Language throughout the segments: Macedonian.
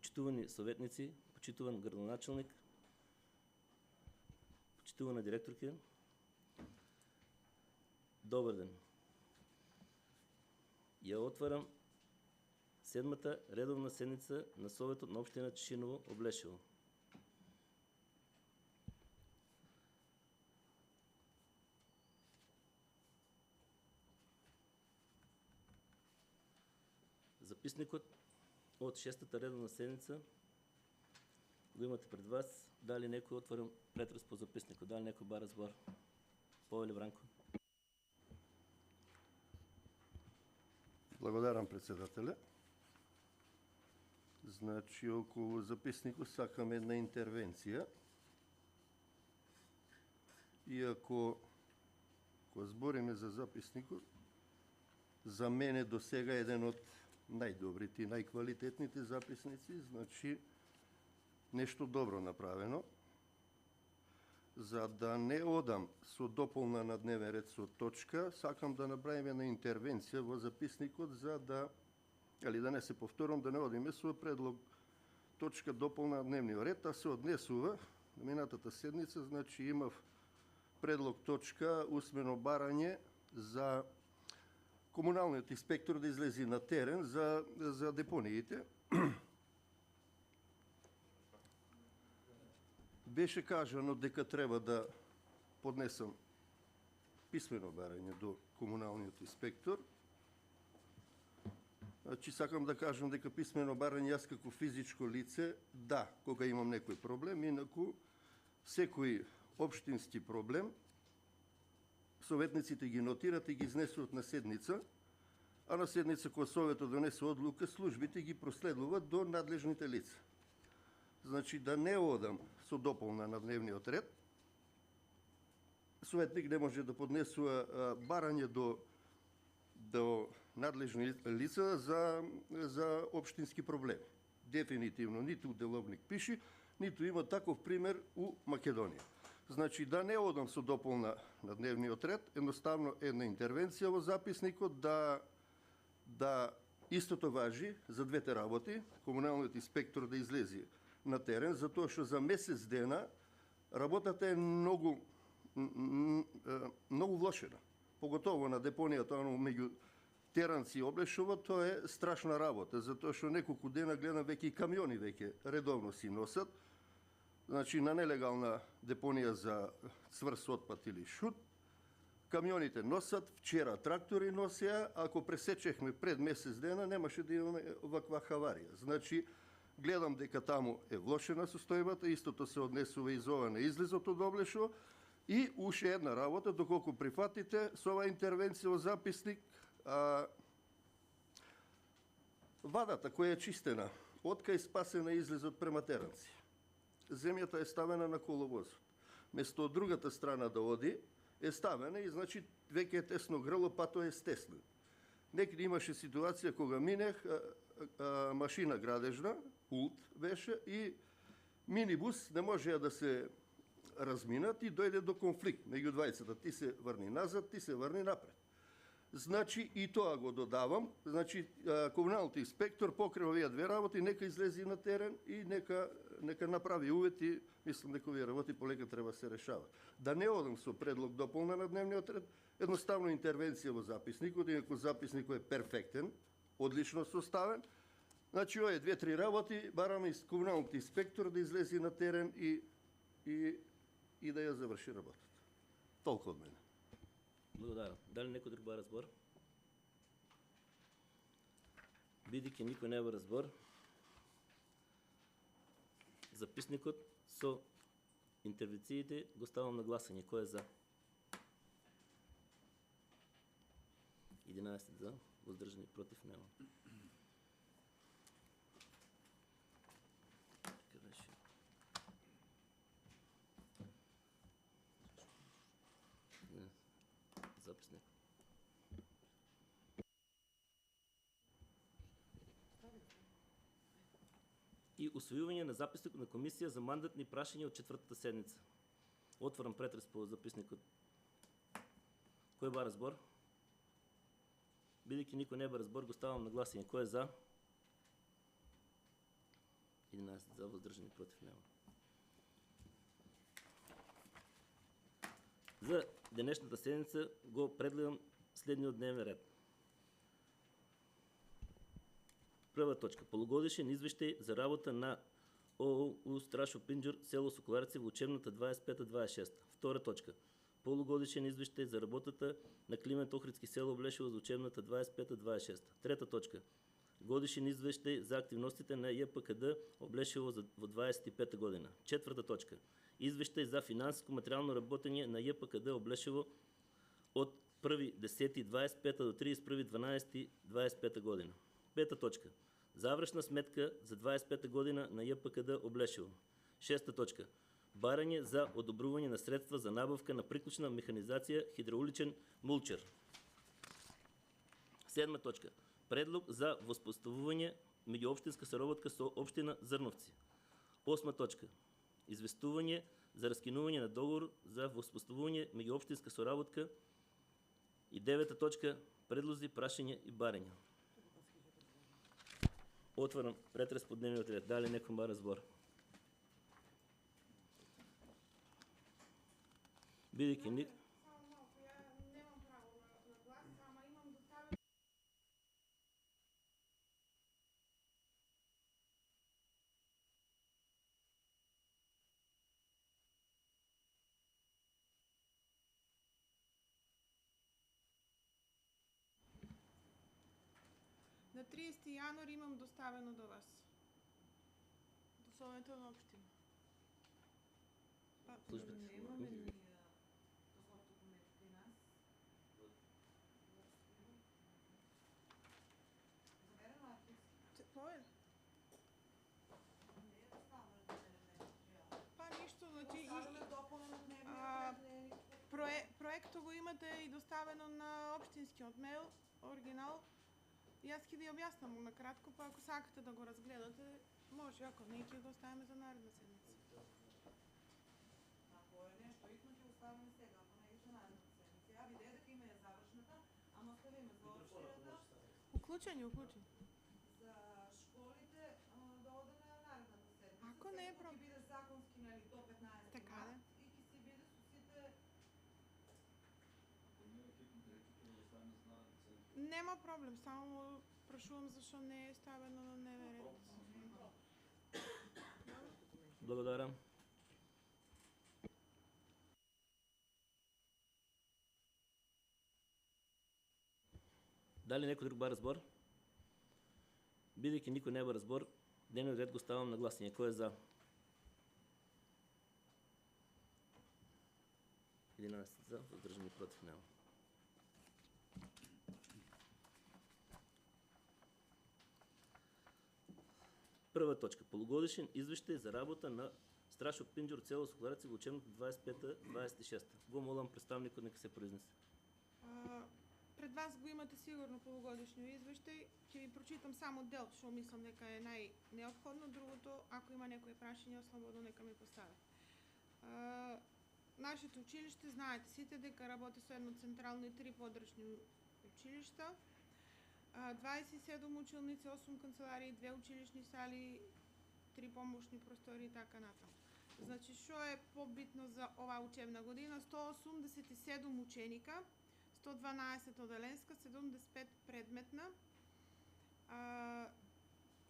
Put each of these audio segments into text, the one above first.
почитувани советници, почитуван градоначалник, почитувана директорка, добар ден. Ја отварам 7-та редовна седница на Советот на општина Чешиново, Облешево. Записникот од 6-та редовна седница го имате пред вас. Дали некој отворам претрес по записникот? Дали некој бара збор? Повели Бранко. Благодарам, председателе. Значи, околу записникот сакам една интервенција. Иако, кога збориме за записникот, за мене до сега еден од најдобрите и најквалитетните записници, значи, нешто добро направено. За да не одам со дополна на дневен ред со точка, сакам да направим една интервенција во записникот за да, или да не се повторам, да не одиме со предлог точка дополна на дневниот ред, а се однесува на минатата седница, значи имав предлог точка усмено барање за комуналниот инспектор да излези на терен за депониите. Беше кажано дека треба да поднесам писмено барање до комуналниот инспектор. Значи, сакам да кажам дека писмено барање јас како физичко лице, да, кога имам некој проблем, инаку секој општински проблем, советниците ги нотират и ги изнесуваат на седница, а на седница кога Советот донесе одлука, службите ги проследуваат до надлежните лица. Значи, да не одам со дополна на дневниот ред, советник не може да поднесува барање до надлежни лица за општински проблеми. Дефинитивно, ниту деловник пише, ниту има таков пример у Македонија. Значи, да не одам со дополна на дневниот ред, едноставно една интервенција во записникот да истото важи за двете работи, комуналниот инспектор да излезе на терен, затоа што за месец дена работата е многу влошена. Поготово на депонијата меѓу Теранци и Облешово, тоа е страшна работа, затоа што неколку дена гледам веќе и камиони веќе редовно си носат. Значи, на нелегална депонија за цврст отпад или шут, камионите носат, вчера трактори носеа, ако пресечехме пред месец дена, немаше да имаме оваква хаварија. Значи, гледам дека таму е влошена состојбата, истото се однесува и за ова на излезот од Облешово, и уште една работа, доколку прифатите, со оваа интервенција во записник, вадата која е чистена, откај спасена излезот према Теранци. Земјата е ставена на коловозот. Место од другата страна да оди, е ставена и значи веќе е тесно грло, пато е стеснен. Некаде имаше ситуација кога минех, машина градежна, УЛТ беше, и минибус не можеа да се разминат и дојде до конфликт меѓу двајцата. Ти се врни назад, ти се врни напред. Значи, и тоа го додавам, значи, комуналниот инспектор покрај овие две работи, нека излези на терен и нека направи увети, мислам дека овие работи полека треба да се решават. Да не одам со предлог дополна на дневниот ред, едноставно интервенција во записникот, иако записникот е перфектен, одлично составен. Значи, овие две-три работи, бараме и комуналниот инспектор да излези на терен и да ја заврши работата. Толку од мене. Благодарам. Дали некој друг бара збор? Бидејќи никој не бара збор, записникот со интервенциите го ставам на гласање. Кој е за? 11 за, воздржани, против нема. Записник. И усвојување на записник на комисија за мандатни прашања од 4-та седница. Отворам претрес по записникот. Кој бара збор? Бидејќи никој не бара збор, го ставам на гласање. Кој е за? 11 за, воздржани, против нема. За денешната седница го предлагам следниот дневен ред. Прва точка. Полугодишен извештај за работа на ОУ Страшо Пинџур, село Соколарци во учебната 25-26. Втора точка. Полугодишен извештај за работата на Климент Охридски, село Блешево за учебната 25-26. Трета точка. Годишен извештај за активностите на ЈПКД Облешево во 25 година. Четврта точка. Извештај за финансиско материјално работење на ЈПКД Облешево од 1.10.25 до 31.12.25 година. Пета точка. Завршна сметка за 25 година на ЈПКД Облешево. Шеста точка. Барање за одобрување на средства за набавка на приклучна механизација хидрауличен мулчер. Седма точка. Предлог за воспоставување меѓуопштинска соработка со општина Зрновци. Осма точка. Известување за раскинување на договор за воспоставување меѓуопштинска соработка. И девета точка. Предлози, прашања и барања. Отварам претрес по дневниот ред. Дали некој бара збор? Бидејќи ник... На 30 јануари имам доставено до вас. До Совета на општина. Па, Службите. Немаме ние таков документ при нас. Заберено архивски. Тоа е? Не е доставено до мене. Па ништо, значи Доставено дополнено дневниот а, ред, не е никакво. проекто го имате и доставено на општинскиот мејл, оригинал. Јас ќе ви објаснам на кратко, па ако сакате да го разгледате, може, ако не ќе го оставиме за наредна седмица. Ако е нешто итно ќе оставиме сега, ако не иде наредната седмица. Ја видеа дека има ја завршната, ама оставиме за општината, Уклучени. за школите да оде на наредната седмица. Ако не е Секој ќе биде законски, нели, до 15 Така март да. и ќе си биде со сите. Нема проблем, само прашувам зашо не е ставено на дневен ред. Благодарам. Дали некој друг бара збор? Бидејќи никој не бара збор, дневниот ред го ставам на гласање. Кој е за? 11 за, воздржани, против нема. Прва точка. Полугодишен извештај за работа на Страшо Пинџур, село Соколарци во учебната 25-26. Го молам представникот нека се произнесе. Пред вас го имате сигурно полугодишниот извештај. Ќе ви прочитам само дел што мислам дека е најнеопходно, другото ако има некои прашања слободно нека ми постават. Нашето училиште, знаете сите дека работи со едно централно и 3 подрачни училишта. 27 училници, 8 канцеларии, 2 училишни сали, 3 помошни простори и така натаму. Значи, што е побитно за оваа учебна година? 187 ученика, 112 оделенска, 75 предметна.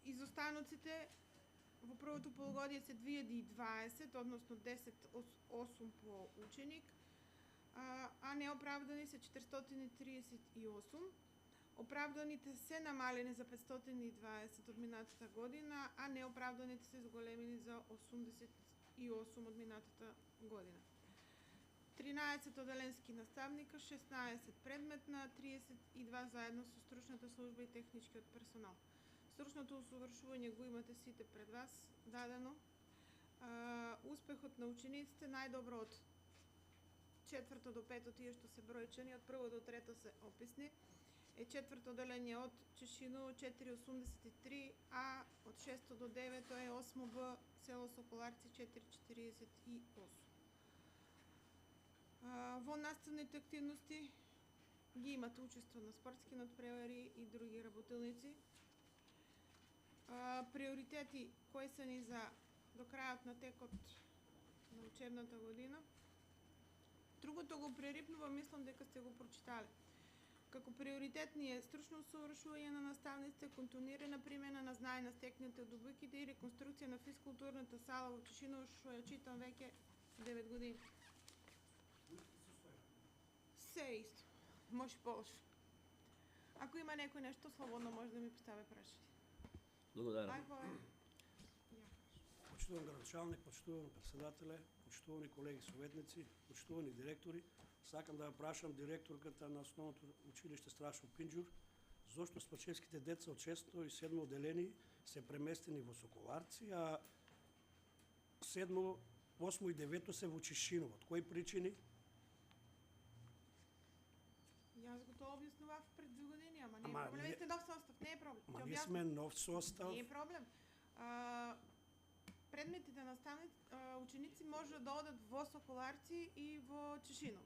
Изостаноците во првото полугодие се 2020, односно 10,8 по ученик, а неоправдани се 438. Оправданите се намалени за 520 од минатата година, а неоправданите се зголемени за 88 од минатата година. 13 оделенски наставника, 16 предметна, 32 заедно со стручната служба и техничкиот персонал. Стручното усовршување го имате сите пред вас дадено. Успехот на учениците најдобро од 4 до 5 тие што се бројчани, од 1 до 3 се описни, е 4 оделение од Чешино 4,83, а од 6 до 9 е 8 Б село Соколарци 4,48. Во наставните активности ги имате учество на спортски надпревари и други работилници. приоритети кои се ни за до крајот на текот на учебната година. Другото го прерипнувам, мислам дека сте го прочитале. Како приоритет ни е стручно усовршување на наставниците, континуирана примена на знаења стекнати од обуките и реконструкција на физкултурната сала во Чешиново, што ја читам веќе 9 години. Се исто. Може полошо. Ако има некој нешто, слободно може да ми постави прашање. Благодарам. Ајко, Почитуван градоначалник, почитуван председателе, почитувани колеги советници, почитувани директори, сакам да ја прашам директорката на основното училиште Страшо Пинџур, зошто спачевските деца од 6 и 7 одделени се преместени во Соколарци, а 7, 8 и 9 се во Чешиново. Од кои причини? јас го тоа објаснував пред 2 години, ама не е Ама проблем. не- Вие сте нов состав, не е проблем. Ма Ќе ние објаснам. сме нов состав. Не е проблем. Предметите наставници, ученици може да одат во Соколарци и во Чешиново.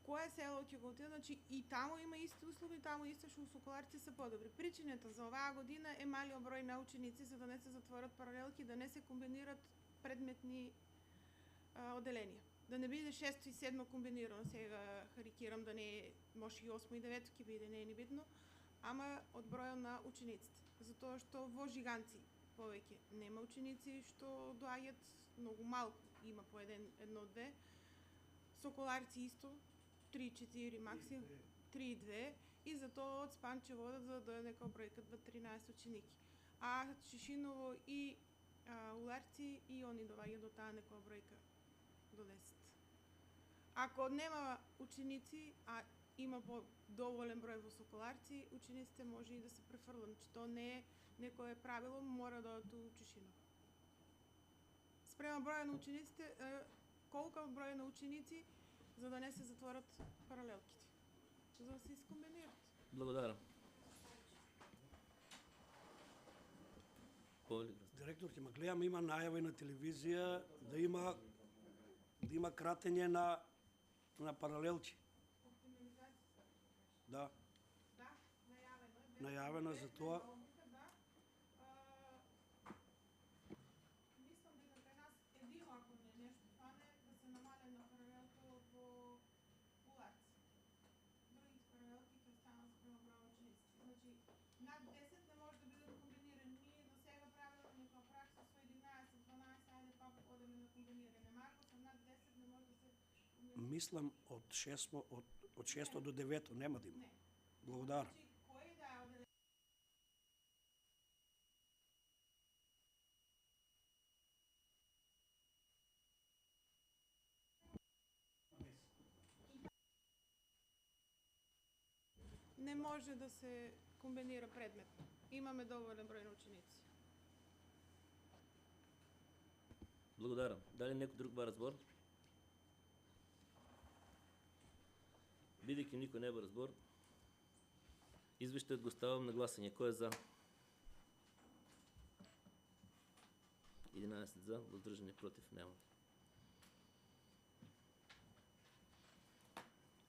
Кое село ќе го отиде, значи и таму има исти услови, таму исто што у Соколарци се подобри. Причината за оваа година е малиот број на ученици за да не се затворат паралелки, да не се комбинират предметни одделенија. Да не биде 6 и 7 комбинирано, сега харикирам да не е, може и 8 и 9 ќе биде, не е ни битно, ама од бројот на учениците. Затоа што во Жиганци повеќе нема ученици што доаѓаат, многу малку, има по едно-две. Соколарци исто, 3-4 максимум, 3-2 и затоа од Спанчево одат за да дојде нека бројка 13 ученики. А Чешиново и Уларци и они доаѓаат до таа некоја бројка до 10. Ако нема ученици, а има доволен број во Соколарци, учениците може и да се префрлат. Значи тоа не е некое правило, мора да одат у Чешиново. Спрема броја на учениците, колку број на ученици за да не се затворат паралелките, за да се искомбинираат. Благодарам. Повели. Директор, ќе ма гледам, има најави на телевизија да има кратење на паралелки. Да, Да, најавено е. најавено е за тоа. Мислам дека кај нас едино ако не нешто стане, да се намале на паралелка во Уларци. Другите паралелки ќе останат спрема број ученици. Значи, над 10 не може да бидат комбинирани. Ние до сега правило некоја пракса со 11, 12, ајде па одеме на комбинирање. Марко, со над 10 не може да се комбинира. Мислам од 6 до 9 нема да има. Не. Благодарам. Значи, кој да е одделение? Не може да се комбинира предмет. Имаме доволен број на ученици. Благодарам. Дали некој друг ба разбор? Бидејќи никој не ба разбор, извештајот го ставам на гласање. Кој е за? 11 за, воздржани против нема.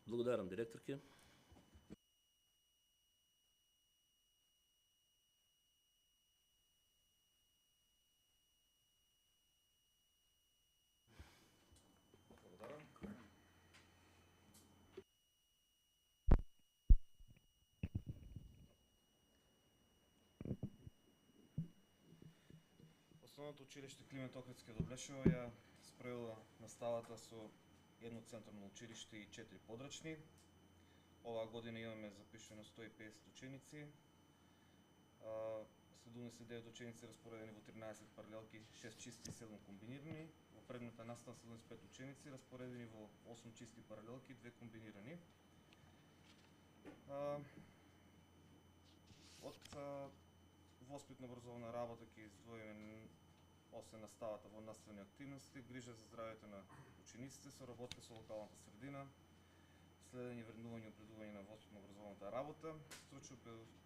Благодарам, директорке. Основното училиште Климент Охридски од Облешево ја спровела наставата со едно централно училиште и 4 подрачни. Оваа година имаме запишено 150 ученици. 79 ученици распоредени во 13 паралелки, 6 чисти и 7 комбинирани. Во предметна настава 75 ученици распоредени во 8 чисти паралелки, 2 комбинирани. Од воспитно-образовна работа ќе издвоиме освен наставата во наставни активности, грижа за здравјето на учениците, соработка со локалната средина, следење, вреднување и опредување на воспитно-образовната работа, стручно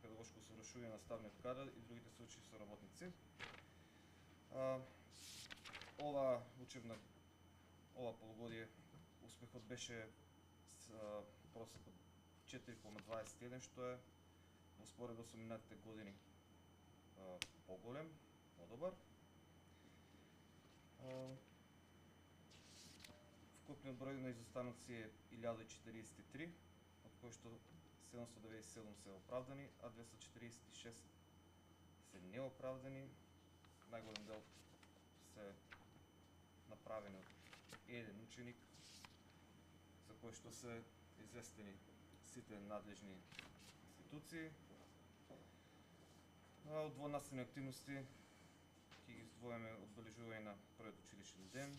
педагошко усовршување на наставниот кадар и другите соучени соработници. Ова полугодие успехот беше просек од 4,21, што е во споредба со минатите години поголем, подобар. Вкупниот број на изостаноци е 1043, од кои што 797 се оправдани, а 246 се неоправдани. Најголем дел се направени од еден ученик, за кој што се известени сите надлежни институции. Од вонастани активности ќе ги издвоиме одбележување на првиот училишен ден,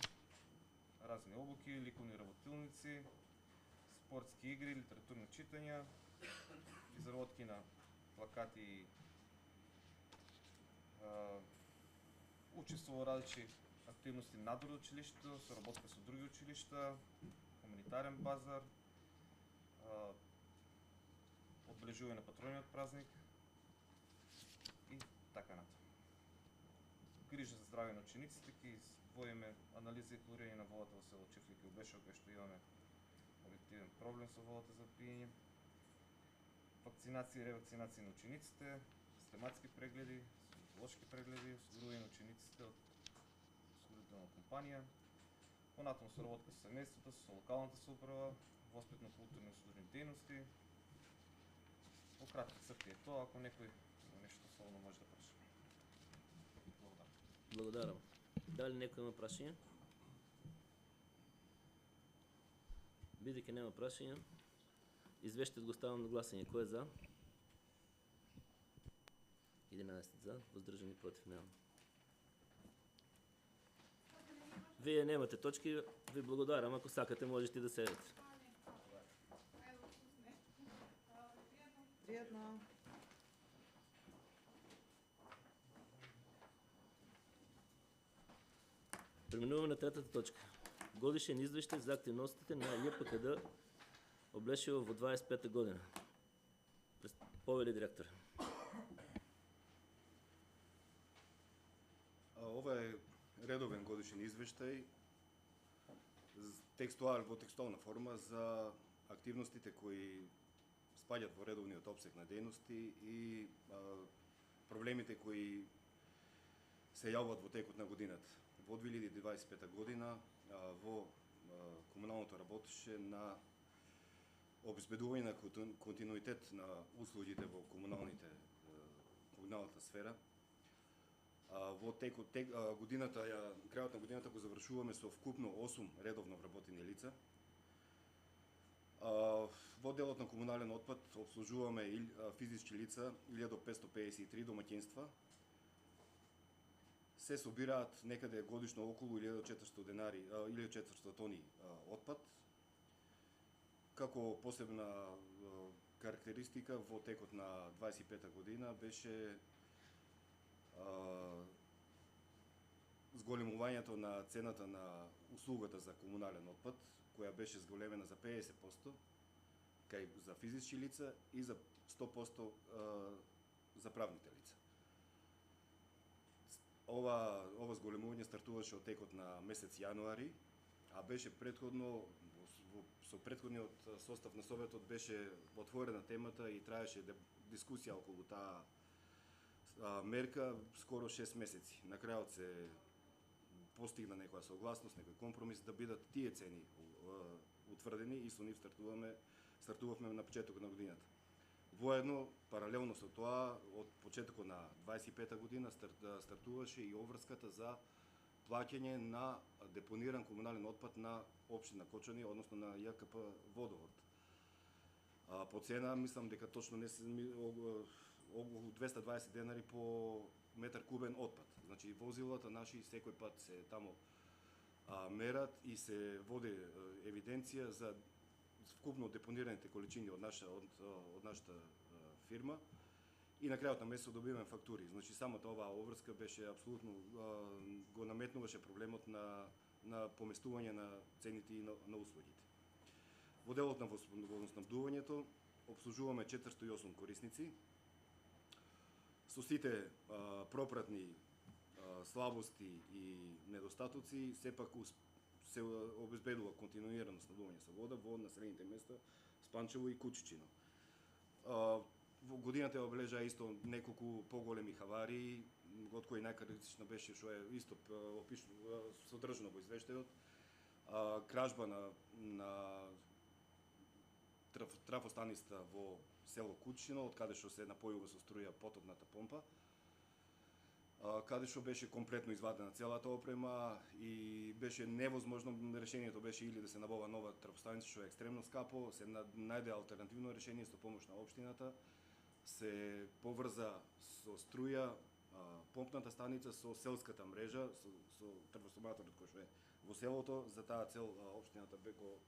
разни обуки, ликовни работилници, спортски игри, литературни читања, изработки на плакати и учество во различни активности надвор од училиштето, соработка со други училишта, хуманитарен базар, одбележување на патрониот празник и така натаму. Грижа за здравје на учениците, ќе издвоиме анализа и хлорирање на водата во село Чифлик и Обешово, кај што имаме објективен проблем со водата за пиење. Вакцинација и ревакцинација на учениците, систематски прегледи, стоматолошки прегледи, осигурување на учениците од осигурителна компанија, понатаму соработка со семејството, со локалната самоуправа, воспитно-културни и услужни дејности. Во кратки црти е тоа, ако некој има нешто особено може да праша. Благодарам. Благодарам. Дали некој има прашање? Бидејќи нема прашања, извештајот го ставам на гласање. Кој е за? 11 за, воздржани против нема. Вие немате точки, ви благодарам, ако сакате можете да седете. Пријатно. Преминуваме на третата точка. Годишен извештај за активностите на ЈПКД Облешево во 25 година. Повели директор. Ова е редовен годишен извештај во текстуална форма за активностите кои спаѓат во редовниот опсег на дејности и проблемите кои се јавуваат во текот на годината. Во 2025 година во комуналното работеше на обезбедување на континуитет на услугите во комуналната сфера. Во текот годината, крајот на годината го завршуваме со вкупно 8 редовно вработени лица. Во делот на комунален отпад обслужуваме физички лица 1553 домаќинства. Се собираат некаде годишно околу 1400 тони отпад. Како посебна карактеристика во текот на 25 година беше зголемувањето на цената на услугата за комунален отпад, која беше зголемена за 50% за физички лица и за 100% за правните лица. Ова зголемување стартуваше од текот на месец јануари, а беше предходно со предходниот состав на Советот беше отворена темата и траеше дискусија околу таа мерка скоро 6 месеци. На крајот се постигна некоја согласност, некој компромис да бидат тие цени утврдени и со нив стартувавме на почетокот на годината. Воедно, паралелно со тоа, од почетокот на 25-та година стартуваше и обврската за плаќање на депониран комунален отпад на општина Кочани, односно на ЈКП Водовод. По цена, мислам дека точно не се околу 220 денари по метар кубен отпад. Значи, возилата наши секој пат се тамо мерат и се води евиденција за вкупно депонираните количини од нашата фирма и на крајот на месецот добиваме фактури. Значи, самата оваа обврска беше апсолутно го наметнуваше проблемот на поместување на цените и на услугите. Во делот на водоснабдувањето обслужуваме 408 корисници. Со сите пропратни слабости и недостатоци, сепак се обезбедува континуирано снабдување со вода во населените места Спанчево и Кучичино. во годината обележаа исто неколку поголеми хаварии, од кои најкарактеристично беше што е исто содржано во извештајот, кражба на трафостаниста во село Кучино, од каде што се напојува со струја потопната помпа, каде што беше комплетно извадена целата опрема и беше невозможно, решението беше или да се набава нова трафостаница, што е екстремно скапо, се најде алтернативно решение со помош на општината, се поврза со струја помпната станица со селската мрежа, со трансформаторот кој што е во селото. За таа цел општината беко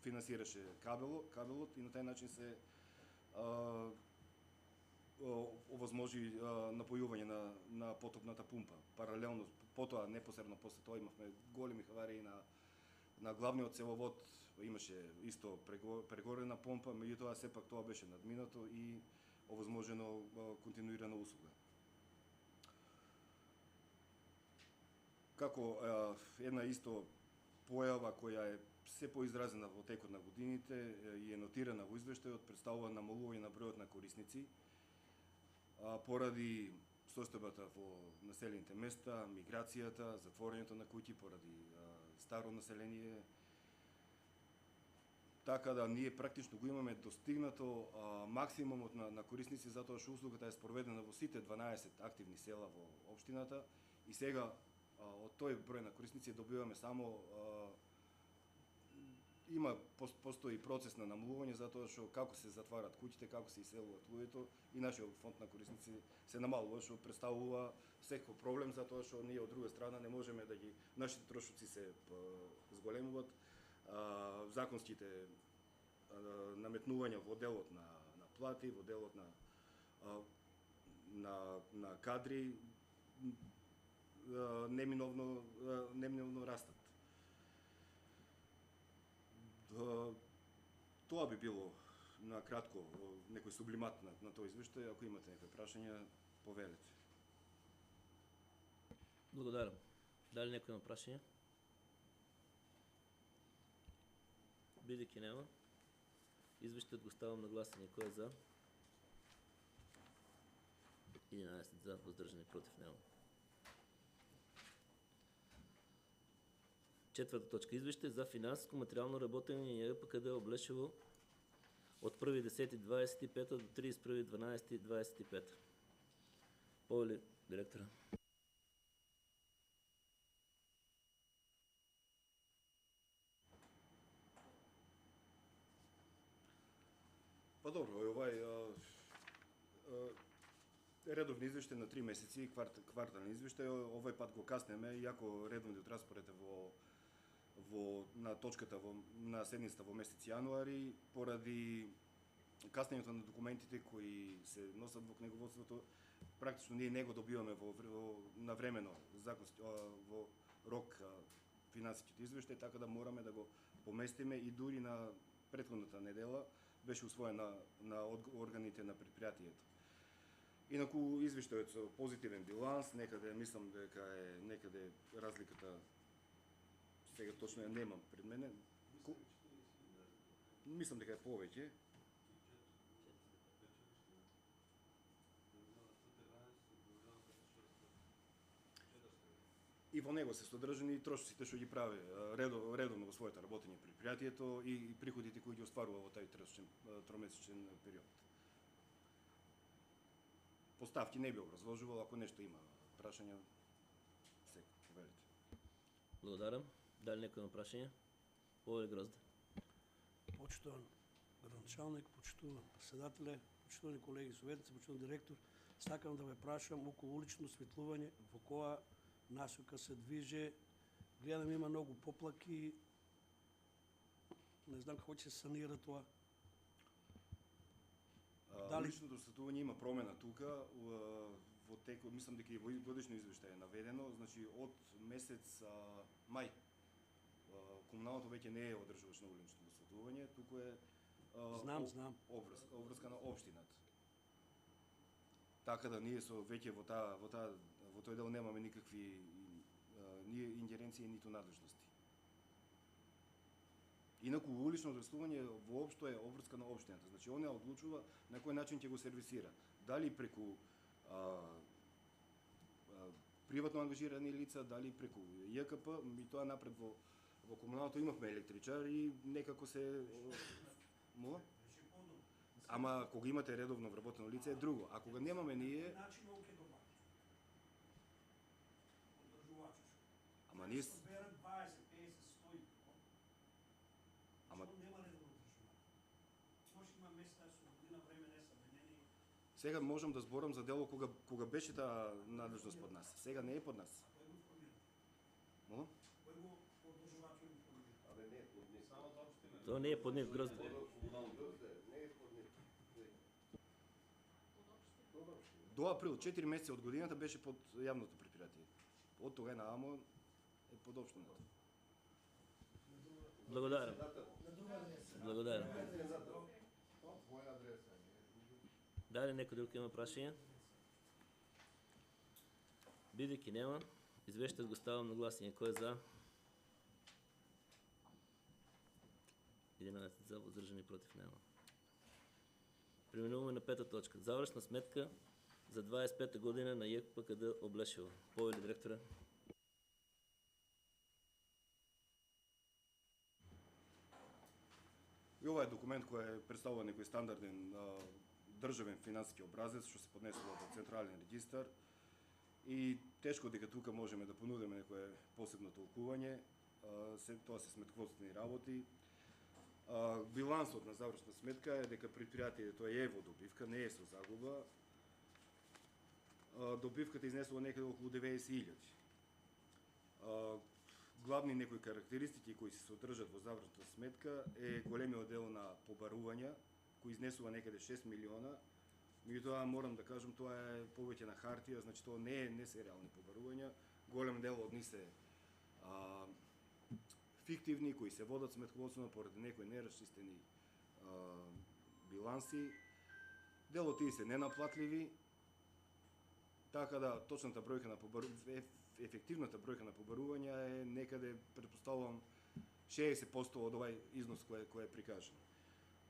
финансираше кабелот и на тај начин се овозможи напојување на потопната пумпа. Паралелно, потоа непосредно после тоа имавме големи хаварии на главниот цевовод, имаше исто прегорена помпа, меѓутоа сепак тоа беше надминато и овозможено континуирана услуга. Како една исто појава која е се поизразена во текот на годините и е нотирана во извештајот, представува намалување на бројот на корисници поради состојбата во населените места, миграцијата, затворањето на куќи поради старо население. Така да ние практично го имаме достигнато максимумот на корисници, затоа што услугата е спроведена во сите 12 активни села во општината и сега од тој број на корисници добиваме само постои процес на намалување, затоа што како се затварат куќите, како се иселуваат луѓето и нашиот фонд на корисници се намалува, што представува секој проблем, затоа што ние од друга страна не можеме да нашите трошоци се зголемуваат, законските наметнувања во делот на плати, во делот на кадри неминовно растат. Тоа би било на кратко некој сублимат на тој извештај. Ако имате некои прашања, повелете. Благодарам. Дали некој има прашање? Бидејќи нема, извештајот го ставам на гласање. Кој е за? 11 за, воздржани, против нема. Четврта точка. Извештај за финансиско материјално работење на ЈПКД Облешево од 1.10.25 до 31.12.25. Повели директора. Па добро, овај редовни извештај на 3 месеци, квартални извештај, овој пат го каснеме, иако редовниот распоред е на точката на седницата во месец јануари, поради каснењето на документите кои се носат во кнеговодството, практично ние не го добиваме навремено во рок финансиските извештаи, така да мораме да го поместиме и дури на претходната недела беше усвоен на органите на предпријатието. Инаку извештајот со позитивен биланс, некаде мислам дека е некаде разликата, сега точно ја немам пред мене. Мислам дека е повеќе. И во него се содржани трошоците што ги прави редовно во своето работење предпријатието и приходите кои ги остварува во тај тромесечен период. Поставки не би образложувал, ако нешто има прашања, сега повелите. Благодарам. Дали некој има прашање? Повели Грозде. Почитуван градоначалник, почитуван председателе, почитувани колеги советници, почитуван директор, сакам да ве прашам околу улично осветлување, во која насока се движе. Гледам има многу поплаки. Не знам како ќе се санира тоа. Дали уличното осветлување има промена тука во текот, мислам дека и во годишно извештај е наведено, значи од месец мај комуналното веќе не е одржувач на уличното осветлување, туку е Знам. обврска на општината. Така да ние веќе во тој дел немаме никакви ни ингеренции, ниту надлежности. Инаку улично одреслување воопшто е обврска на општината. Значи она одлучува на кој начин ќе го сервисира. Дали преку приватно ангажирани лица, дали преку ЈКП, и тоа напред во комуналното имавме електричар и некако се Ама кога имате редовно вработено лице е друго. А кога немаме ние Начин он ќе го плати. Одржувачот. Ама ние Што берат 20, 50, 100. Ама Што нема редовно одржување. Може има места со година време не се менени. сега можам да зборам за дело кога беше таа надлежност под нас. Сега не е под нас. Кој го формира? Мо? Кој го одржувачот го формира? Тоа не е под нив грозде. До април, 4 месеци од годината беше под јавното предпријатие. Од тога наамо е под општината. Благодарам. Благодарам. Дали некој друг има прашање? Бидејќи нема, извештајот го ставам на гласање. Кој е за? 11 за, воздржани против нема. Преминуваме на пета точка. Завршна сметка за 25 година на ЈКПКД Облешево. Повели директора. И ова е документ кој е представува некој стандарден државен финансиски образец што се поднесува во централен регистар и тешко дека тука можеме да понудиме некое посебно толкување. Тоа се сметководствени работи. Билансот на завршна сметка е дека предпријатието е во добивка, не е со загуба. Добивката изнесува некаде околу 90.000. Главни некои карактеристики кои се содржат во завршната сметка е големиот дел на побарувања, кој изнесува некаде 6 милиона. Меѓутоа морам да кажам тоа е повеќе на хартија, значи тоа не се реални побарувања. Голем дел од нив се фиктивни, кои се водат сметководствено поради некои нерасчистени биланси. Дел од тие се ненаплатливи, така да точната бројка на ефективната бројка на побарувања е некаде, претпоставувам, 60% од овај износ кој е прикажан.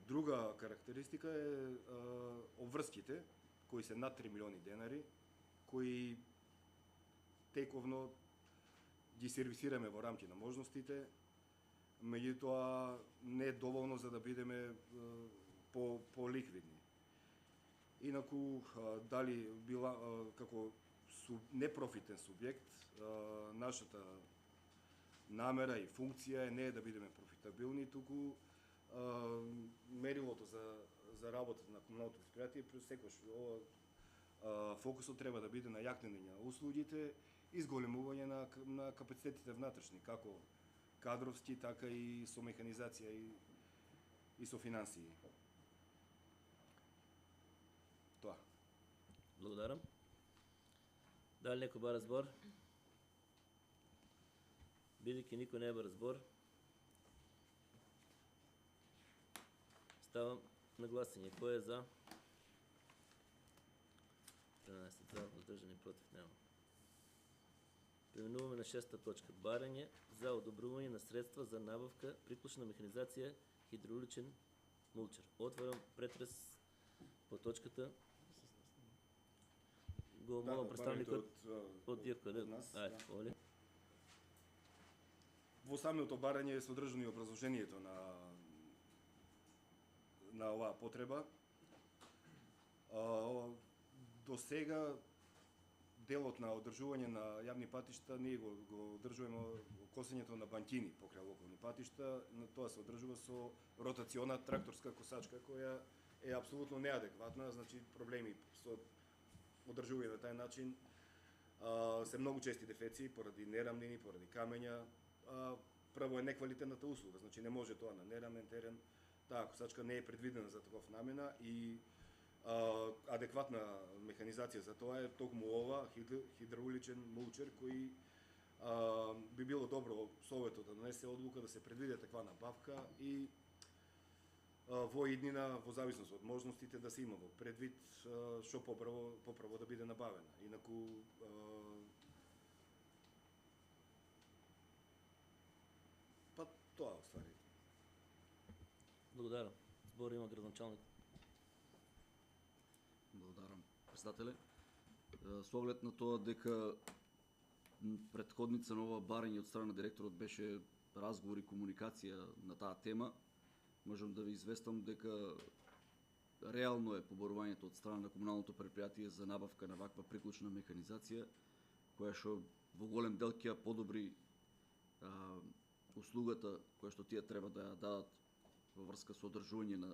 Друга карактеристика е обврските, кои се над 3 милиони денари, кои тековно ги сервисираме во рамки на можностите, меѓутоа не е доволно за да бидеме по-ликвидни. Инаку, дали била како непрофитен субјект, нашата намера и функција не е да бидеме профитабилни, туку мерилото за работата на комуналното предпријатие секогаш фокусот треба да биде на јакнење на услугите и зголемување на капацитетите внатрешни, како кадровски, така и со механизација и со финансии. Тоа. Благодарам. Дали некој бара збор? Бидејќи никој не бара збор, ставам на гласање. Кој е за? 13 за, воздржани против нема. Преминуваме на шеста точка. Барање за одобрување на средства за набавка приклучна механизација хидравличен мулчер. Отварам претрес по точката. Го молам представникот од ЈКПКД. Ајде, Оли. Во самото барање е содржано и образложението на оваа потреба. До сега делот на одржување на јавни патишта ние го одржуваме косењето на банкини покрај локални патишта, но тоа се одржува со ротациона тракторска косачка која е апсолутно неадекватна, значи проблеми со одржување на тај начин се многу чести дефеци поради нерамнини, поради камења. Прво е неквалитетната услуга, значи не може тоа на нерамен терен. Таа косачка не е предвидена за таков намена и адекватна механизација за тоа е токму ова хидравличен мулчер кој би било добро Советот да донесе одлука да се предвиде таква набавка и во иднина, во зависност од можностите, да се има во предвид што поправо да биде набавена. Инаку па тоа оствари. Благодарам. Збор има градоначалник. Благодарам, председателе. Со оглед на тоа дека претходница на ова барање од страна на директорот беше разговор и комуникација на таа тема, можам да ви известам дека реално е поборувањето од страна на комуналното предпријатие за набавка на ваква приклучна механизација, која што во голем дел ќе ја подобри услугата која што тие треба да ја дадат во врска со одржување на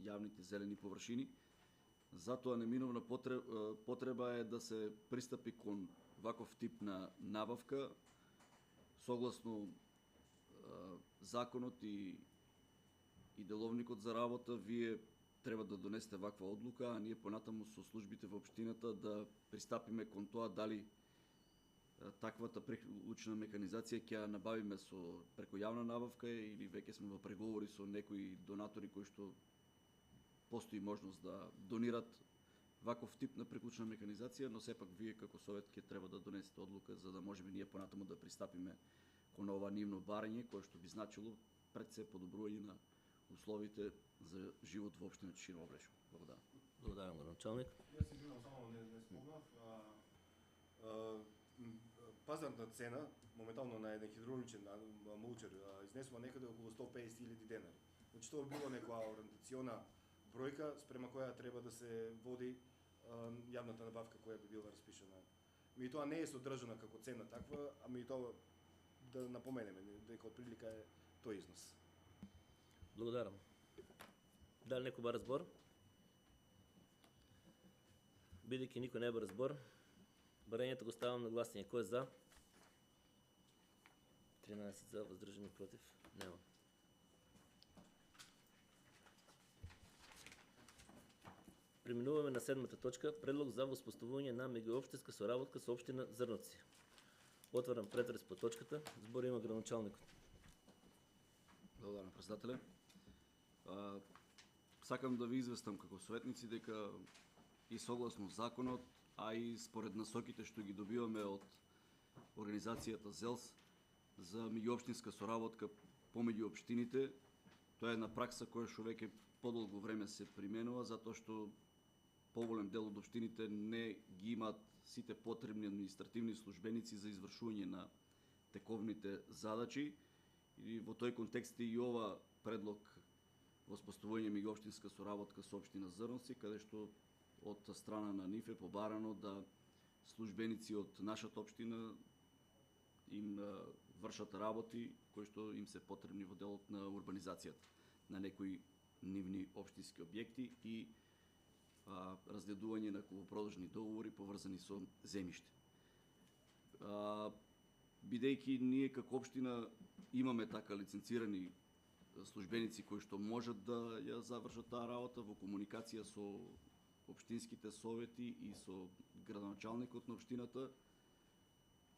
јавните зелени површини. Затоа неминовна потреба е да се пристапи кон ваков тип на набавка согласно законот и деловникот за работа. Вие треба да донесете ваква одлука, а ние понатаму со службите во општината да пристапиме кон тоа дали таквата приклучна механизација ќе ја набавиме преку јавна набавка или веќе сме во преговори со некои донатори кои што постои можност да донират ваков тип на приклучна механизација, но сепак вие како совет ќе треба да донесете одлука за да можеме ние понатаму да пристапиме кон ова нивно барање кое што би значило пред се подобрување на условите за живот во општина Чешиново Облешово. Благодарам. Благодарам, градоначалник. Јас си гледам само не спомнав. Пазарна цена моментално на еден хидравличен мулчер изнесува некаде околу 150.000 денари. Значи тоа било некоја ориентациона бројка спрема која треба да се води јавната набавка која би била распишана. Меѓутоа не е содржана како цена таква, а меѓутоа да напоменеме дека отприлика е тој износ. Благодарам. Дали некој бара збор? Бидејќи никој не бара збор, барањето го ставам на гласање. Кој е за? 13 за, воздржани против? Нема. Преминуваме на 7-та точка, предлог за воспоставување на меѓуопштинска соработка со општина Зрновци. Отварам претрес по точката. Збор има градоначалникот. Благодарам, председателе. Сакам да ви известам како советници дека и согласно законот, а и според насоките што ги добиваме од организацијата ЗЕЛС за меѓуопштинска соработка помеѓу општините, тоа е една пракса која што веќе подолго време се применува, затоа што поголем дел од општините не ги имаат сите потребни административни службеници за извршување на тековните задачи. И во тој контекст и ова предлог воспоставување меѓуопштинска соработка со општина Зрновци, каде што од страна на НИФ е побарано да службеници од нашата општина им вршат работи кои што им се потребни во делот на урбанизацијата на некои нивни општински објекти и разгледување на купопродажни договори поврзани со земјиште. Бидејќи ние како општина имаме така лиценцирани службеници кои што можат да ја завршат таа работа во комуникација со општинските совети и со градоначалникот на општината,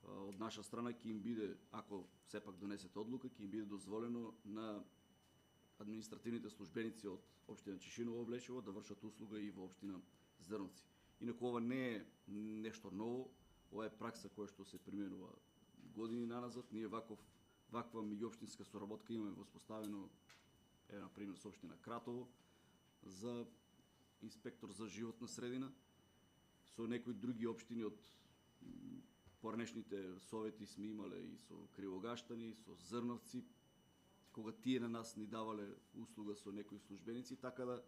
од наша страна ќе им биде, ако сепак донесете одлука, ќе им биде дозволено на административните службеници од општина Чешиново Облешово да вршат услуга и во општина Зрновци. Инаку ова не е нешто ново, ова е пракса која што се применува години наназад. Ние ваква меѓуопштинска соработка имаме воспоставено на пример со општина Кратово за инспектор за животна средина, со некои други општини од поранешните совети сме имале и со Кривогаштани, и со Зрновци, кога тие на нас ни давале услуга со некои службеници, така да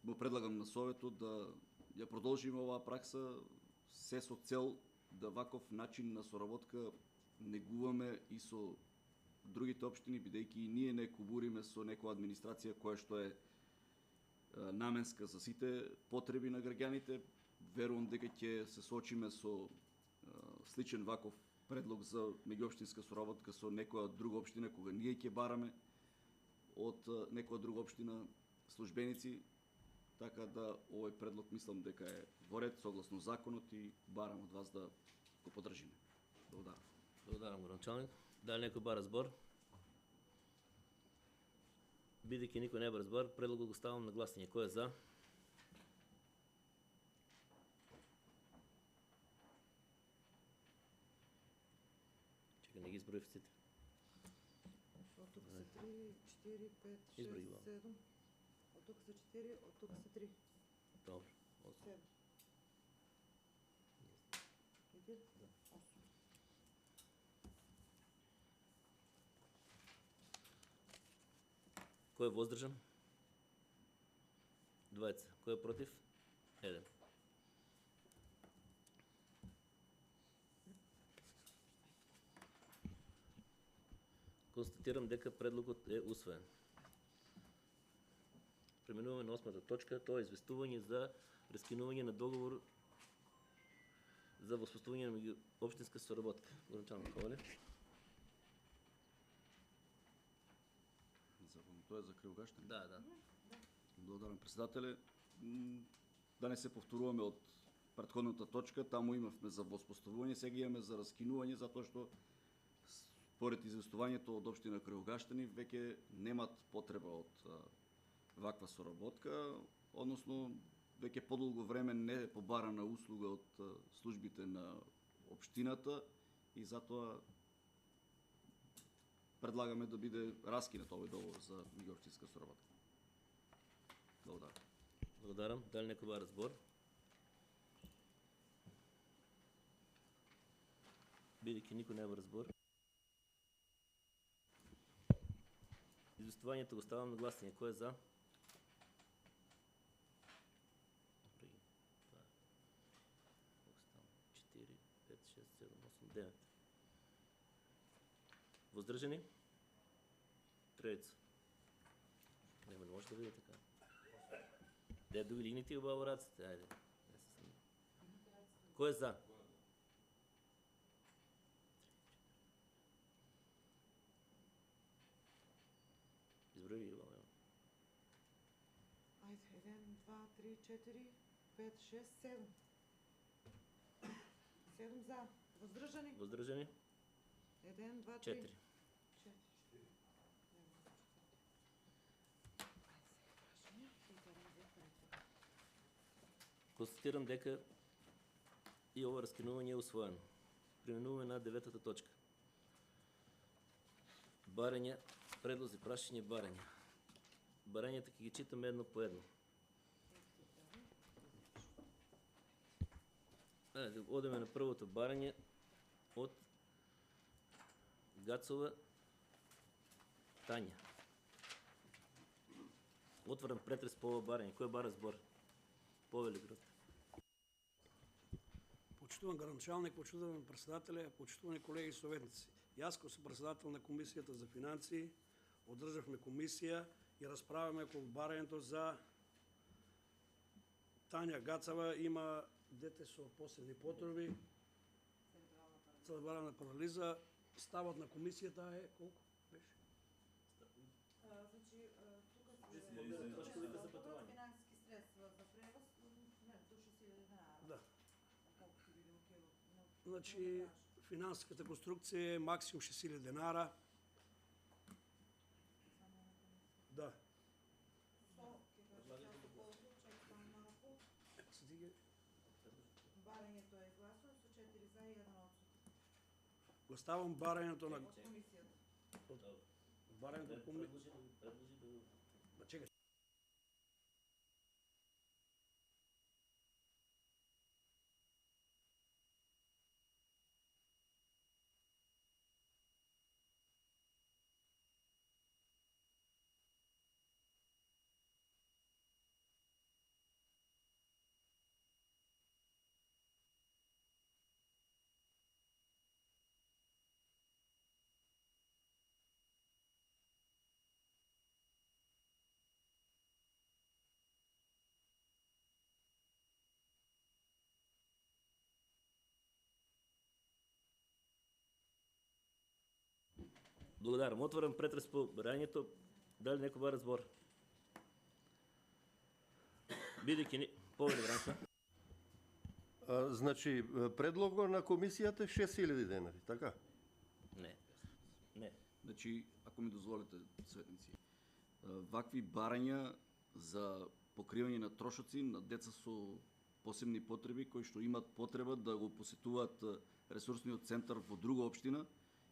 му предлагам на советот да ја продолжиме оваа пракса, се со цел да ваков начин на соработка негуваме и со другите општини, бидејќи и ние не кубуриме со некоја администрација која што е наменска за сите потреби на граѓаните. Верувам дека ќе се соочиме со сличен ваков предлог за меѓуопштинска соработка со некоја друга општина, кога ние ќе бараме од некоја друга општина службеници, така да овој предлог мислам дека е во ред согласно законот и барам од вас да го поддржиме. Благодарам. Благодарам, градоначалник. Дали некој бара збор? Бидејќи никој не бара збор, предлогот го ставам на гласање. Кој е за? Чекай, не ги изброив сите. Од тука се 3, 4, 5, 6, Изброи го. 7. Од тука се 4, од тука се 3. Добро. 7. Иде? 8. Кој е воздржан? 2. Кој е против? 1. Констатирам дека предлогот е усвоен. Преминуваме на 8 точка, тоа е известување за раскинување на договор за воспоставување на меѓуопштинска соработка. Горничанов Ковале. Тоа е за Кривограштани. Да. Благодарам, председателе. Да не се повторуваме од претходната точка, таму имавме за воспоставување, сега имаме за раскинување, затоа што според известувањето од општина Кривограштани веќе немат потреба од ваква соработка, односно веќе подолго време не е побарана услуга од службите на општината и затоа предлагаме да биде раскинат овој договор за меѓуопштинска соработка. Благодарам. Благодарам. Дали некој бара збор? Бидејќи никој нема разбор. Известувањето го ставам на гласање. Кој е за? 4, 5, 6, 7, 8, 9. Воздржани? 3. Нема, не може да биде така. Де да лините и обава раците, ајде. Кој е за? Изброи ги, Иван. Ајде, 1, 2, 3, 4, 5, 6, 7. 7 за. Воздржани? Воздржани? 1, 2, 3. 4. 4. Констатирам дека и ова раскинување е усвоено. Преминуваме на 9 точка. Барања, предлози, прашање, барања. Барањата ќе ги читаме едно по едно. Одеме на првото барање од Гацова Тања. Отварам претрес по ова барање. Кој бара збор? Повели град. Почитуван гранчалник, почитуван председателе, почитувани колеги советници. Јас како сум председател на Комисијата за финансии, одржавме комисија и расправаме околу барањето за Тања Гацова, има дете со посебни потреби, церебрална парализа. Ставот на комисијата е колку беше? Значи, тука финансиски средства за превоз, не, до 6.000 dinara. Да. Колку ќе видиме ќе Значи, финансиската конструкција е максимум 6.000 dinara. Да. Барањето е гласува со 4 за и 1 отсутен. Го ставам барањето на Од комисијата. барањето на комисијата. Чекај. Благодарам. Отварам претрес по барањето. Дали некој бара збор? Бидејќи повели Вранко. Значи, предлого на комисијата е 6.000 денари, така? Не. Значи, ако ми дозволите, светници, вакви барања за покривање на трошоци на деца со посебни потреби кои што имат потреба да го посетуваат ресурсниот центар во друга општина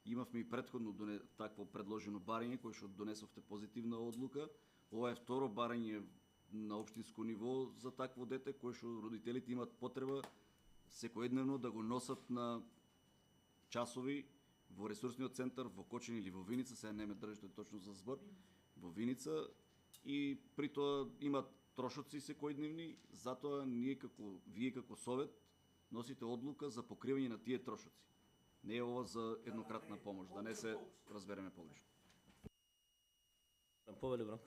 Имавме и претходно такво предложено барање кое што донесовте позитивна одлука. Ова е второ барање на општинско ниво за такво дете кое што родителите имаат потреба секојдневно да го носат на часови во ресурсниот центар во Кочани или во Виница, сега не ме држите точно за збор, во Виница, и при тоа имаат трошоци секојдневни, затоа вие како совет носите одлука за покривање на тие трошоци. Не е ова за еднократна помош, да не се разбереме погрешно. Повели Бранко.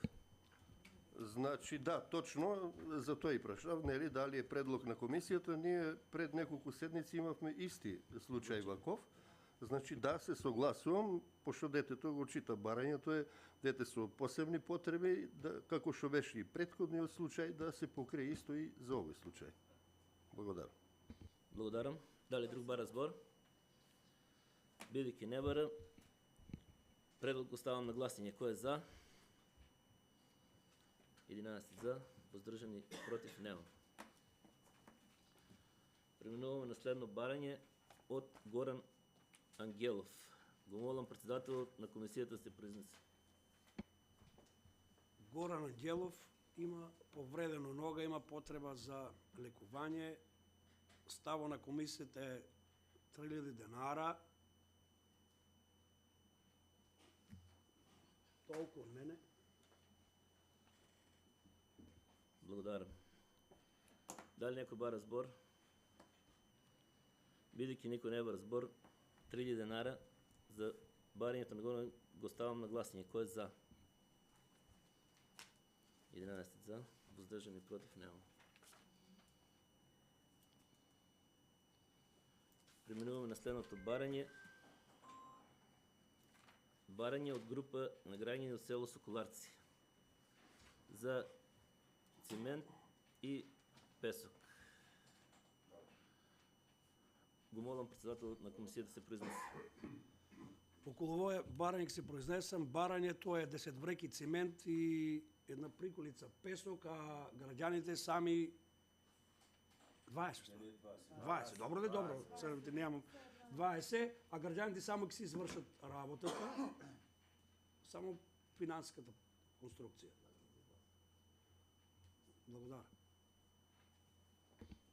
Значи да, точно за тоа и прашав, нели, дали е предлог на комисијата. Ние пред неколку седмици имавме исти случај ваков. Значи да, се согласувам, пошто детето го чита барањето е дете со посебни потреби, да, како што беше и претходниот случај, да се покрие исто и за овој случај. Благодарам. Благодарам. Дали друг бара збор? Бидејќи не бара, предлог го ставам на гласање. Кој е за? 11 за, воздржани, против нема. Преминуваме на следно барање од Горан Ангелов. Го молам председателот на комисијата да се произнесе. Горан Ангелов има повредено нога, има потреба за лекување. Ставо на комисијата е 3000 денара. Толку од мене. Благодарам. Дали некој бара збор? Бидејќи никој не бара збор, 3000 денара за барањето на Горан го ставам на гласање. Кој е за? 11 за, воздржани, против нема. Преминуваме на следното барање. Барање од група на граѓани од село Соколарци за цимент и песок. Го молам председателот на комисијата да се произнесе. Околу овој барање се произнесам, барањето е 10 вреки цимент и една приколица песок, а граѓаните сами 20. 20, добро ли добро, сега немам 20, а граѓаните само ќе си извршат работата, само финансиската конструкција. Благодарам.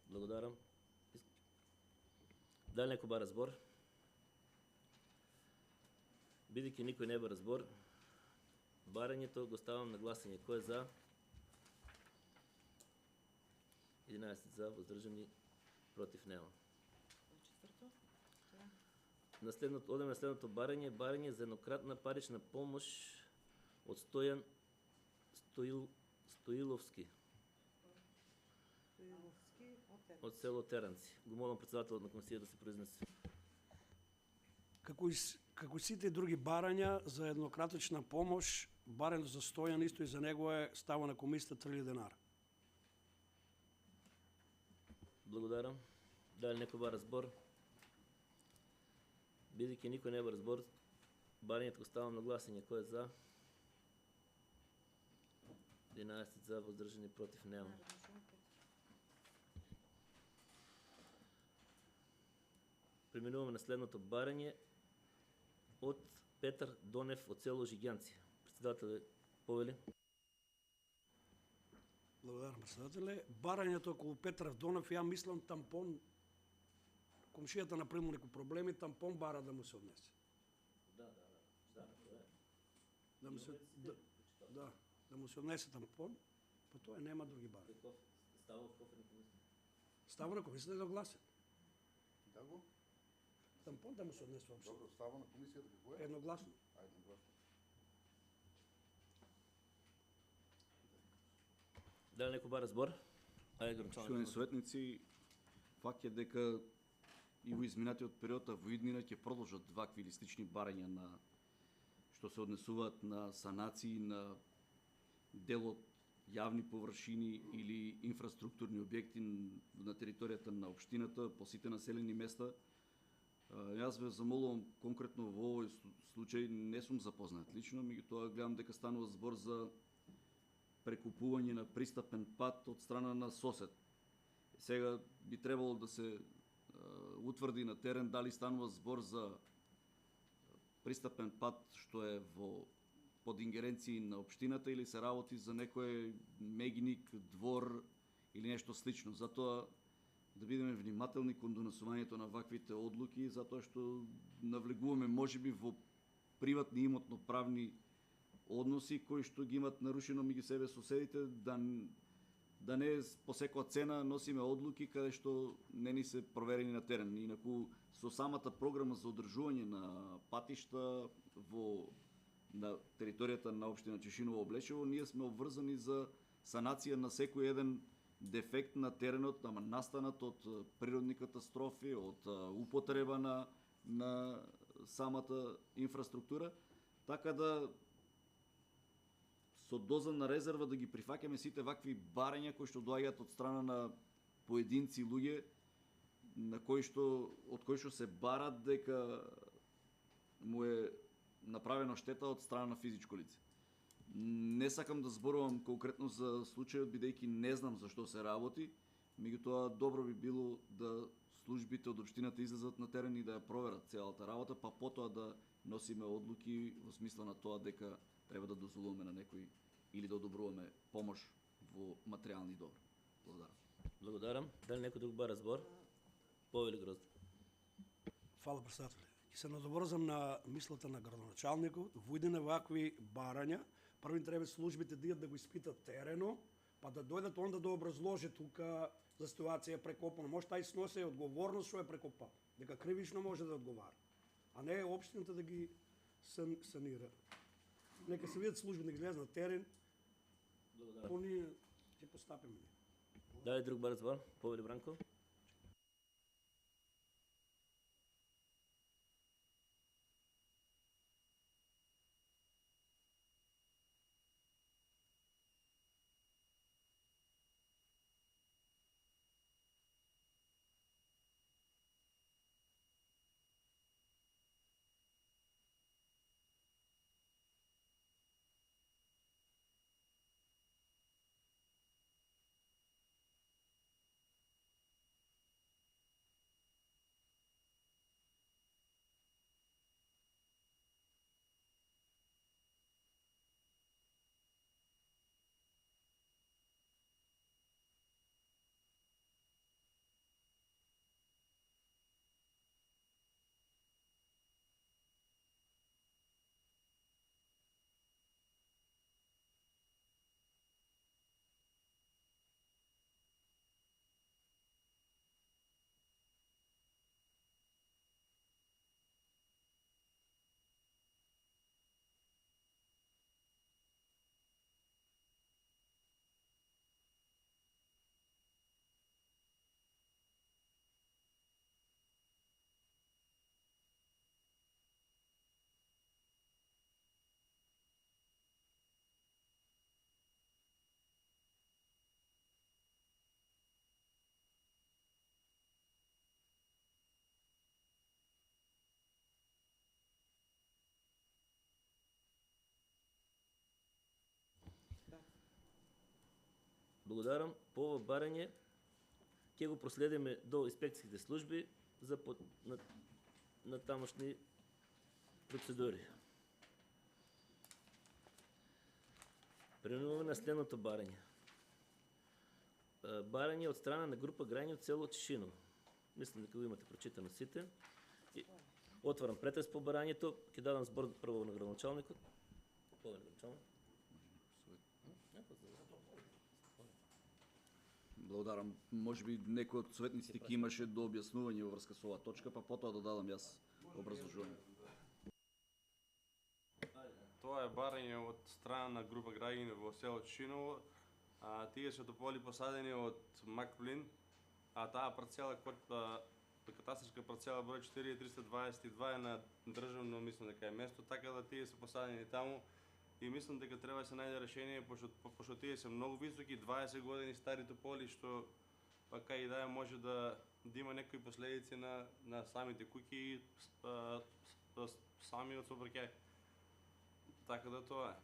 Благодарам. Дали некој бара збор? Бидејќи никој не бара збор, барањето го ставам на гласање. Кој е за? 11 за, воздржани, против нема. Одеме на следното барање. Барање за еднократна парична помош од Стојан Стоиловски од село Теранци. Го молам председателот на комисијата да се произнесе. Како и сите други барања за еднократична помош, барањето за Стојан исто и за него е става на комисијата 3000 денара. Благодарам. Дали некој бара збор? Бидејќи никој не бара збор, барањето го ставам на гласање. Кој е за? 11 за, воздржани, против нема. Преминуваме на следното барање од Петар Донев од село Жигјанци. Председател повели. Благодарам, председателе. Барањето околу Петар Донев, ја мислам тампон, комшијата например некои проблеми, тампон бара да му се однесе. Да му се да му се однесе тампон, па тоа нема други барања. Става на комисијата да гласат. Да го? Тампон да му се однесе воопшто. Добро, става на комисијата какво е? Едногласно. Едногласно. Дали некој бара збор? Поштовани советници, факт е дека и во изминатиот период, а во иднина ќе продолжат вакви или слични барања на што се однесуваат на санации на дел од јавни површини или инфраструктурни објекти на територијата на општината, по сите населени места. Јас ве замолувам конкретно во овој случај, не сум запознат лично, меѓутоа гледам дека станува збор за прекупување на пристапен пат од страна на сосед. Сега би требало да се утврди на терен дали станува збор за пристапен пат што е под ингеренции на општината или се работи за некој мегник, двор или нешто слично. Затоа да бидеме внимателни кон донесувањето на ваквите одлуки, затоа што навлегуваме можеби во приватни имотно-правни односи кои што ги имат нарушено меѓу себе соседите, да не по секоја цена носиме одлуки каде што не ни се проверени на терен. Инаку со самата програма за одржување на патишта на територијата на општина Чешиново Облечево, ние сме обврзани за санација на секој еден дефект на теренот, ама настанат од природни катастрофи, од употреба на самата инфраструктура, така да со доза на резерва да ги прифаќаме сите вакви барања кои што доаѓаат од страна на поединци луѓе, од кои што се барат дека му е направено штета од страна на физичко лице. Не сакам да зборувам конкретно за случајот, бидејќи не знам за што се работи, меѓутоа добро би било да службите од општината излезат на терен и да ја проверат целата работа, па потоа да носиме одлуки во смисла на тоа дека треба да дозволуваме на некој или да одобруваме помош во материјални добри. Благодарам. Благодарам. Дали некој друг бара збор? Повели Грозд. Фала, председателе. Ќе се надобрзам на мислата на градоначалникот. Во идене вакви барања, првин треба службите да го испитат терено, па да дојдат онда да образложат тука за ситуација прекопано. Може тај сноси одговорност што е прекопал, дека кривично може да одговара, а не општината да ги санира. Нека се видат служби, нека излезат на терен, ние ќе постапиме. Дали друг бара збор? Повели Бранко. Благодарам. По ова барање ќе го проследиме до инспекцијските служби за на тамошни процедури. Преминуваме на следното барање. Барање од страна на група граѓани од село Чешиново. Мислам дека го имате прочитано сите. Отварам претрес по барањето. Ќе дадам збор прво на градоначалникот. Повели градоначалник. Благодарам. Може би некој од советниците ќе имаше до објаснување во врска со оваа точка, па потоа да дадам јас образложување. Тоа е барање од страна на група граѓани во село Чешиново. Тие се тополи посадени од Макплин, а таа парцела, катастарска парцела број 4322 е на државно, мислам дека е место, така да тие се посадени таму. И мислам дека треба да се најде решение, пошто тие се многу високи, 20 години стари тополи, што кај и да може да има некои последици на самите куќи и самиот сообраќај. Така да тоа е.